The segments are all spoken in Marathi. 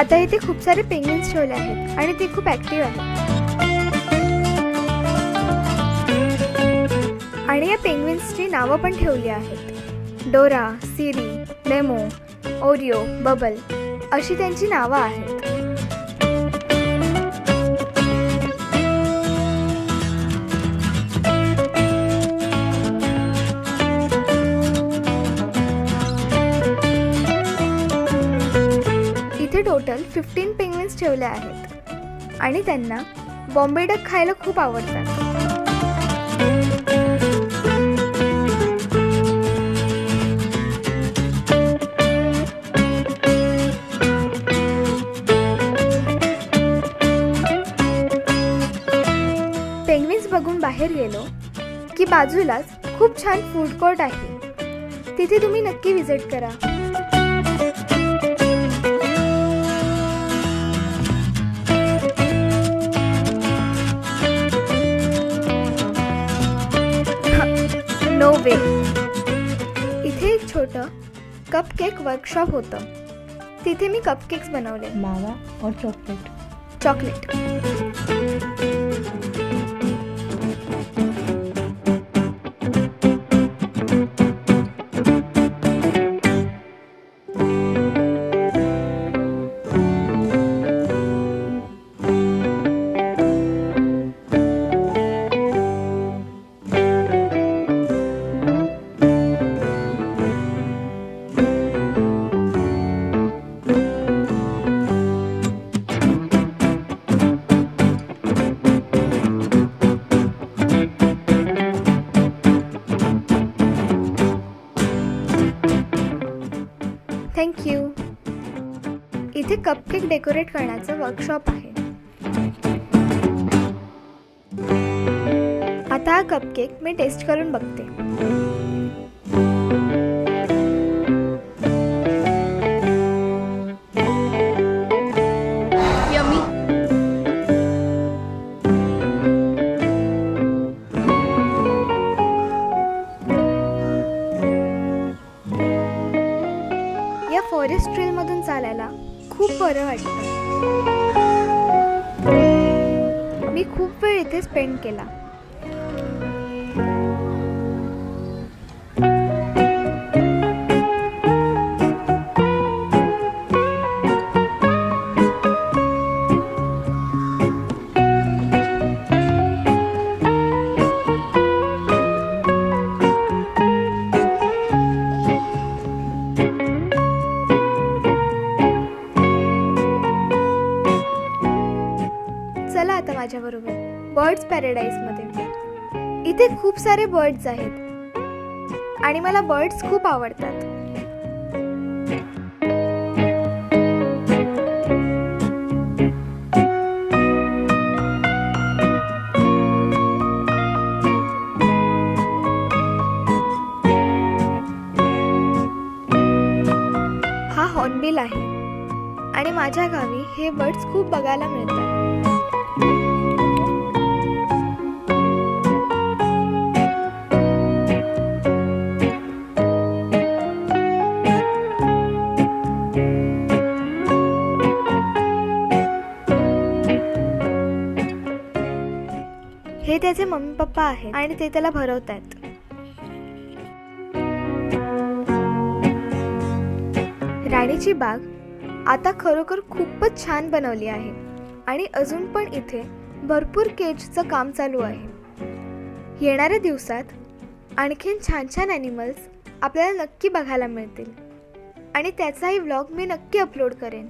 आता इथे खूप सारे पेंग्विन्स ठेवले आहेत आणि ते खूप ॲक्टिव्ह आहेत. आणि या पेंग्विन्सची नावं पण ठेवली आहेत. डोरा, सिरी, नेमो, ओरिओ, बबल अशी त्यांची नावं आहेत. इथे टोटल 15 पेंग्विन्स ठेवले आहेत आणि त्यांना बॉम्बे डक खायला खूप आवडतात. पेंग्विन्स बघून बाहेर गेलो की बाजूलाच खूप छान फूड कोर्ट आहे. तिथे तुम्ही नक्की विजिट करा. नो वे. इथे एक छोटं कपकेक वर्कशॉप होतं. तिथे मी कपकेक्स बनवले. मावा और चॉकलेट. थँक्यू. इथे कपकेक डेकोरेट करण्याचं वर्कशॉप आहे. आता हा कपकेक मी टेस्ट करून बघते. यम्मी. या फॉरेस्ट ट्रेल मधून चालायला खूप बरं वाटतं. मी खूप वेळ इथे स्पेंड केला. चला आता माझ्याबरोबर बर्ड्स पॅराडाईज मध्ये. इथे खूप सारे बर्ड्स आहेत आणि मला बर्ड्स खूप आवडतात. हा हॉर्नबिल आहे आणि माझ्या गावी हे बर्ड्स खूप बघायला मिळतात. हे त्याचे मम्मी पप्पा आहेत आणि ते त्याला भरवतात. राणीची बाग आता खरोखर खूपच छान बनवली आहे आणि अजून पण इथे भरपूर केजचं काम चालू आहे. येणाऱ्या दिवसात आणखीन छान छान ॲनिमल्स आपल्याला नक्की बघायला मिळतील आणि त्याचाही व्लॉग मी नक्की अपलोड करेन,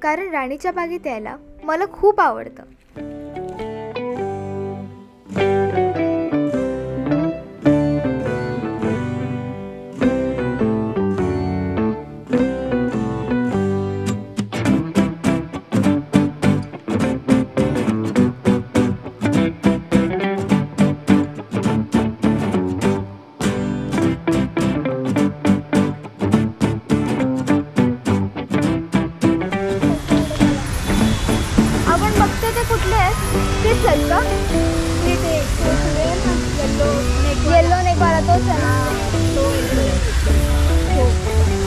कारण राणीच्या बागेत यायला मला खूप आवडतं. येलो नेक वाला तोच आहे.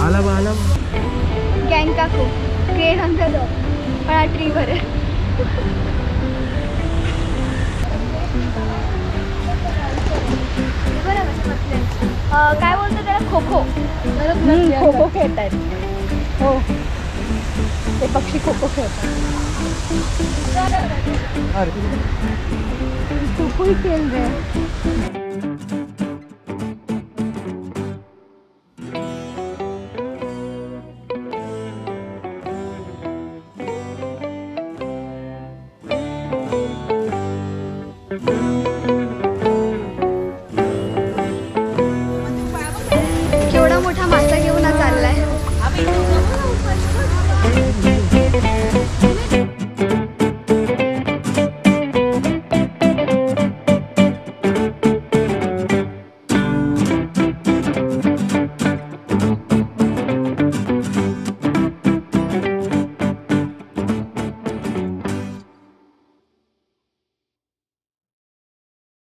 आला गँग काकू ग्रेट ऑन द डॉग. ट्रीवर आहे. काय बोलतो त्याला? खो खो. खो खो खेळतायत. हो, ते पक्षी खो खो खेळतात. खो खो खेळ रहे.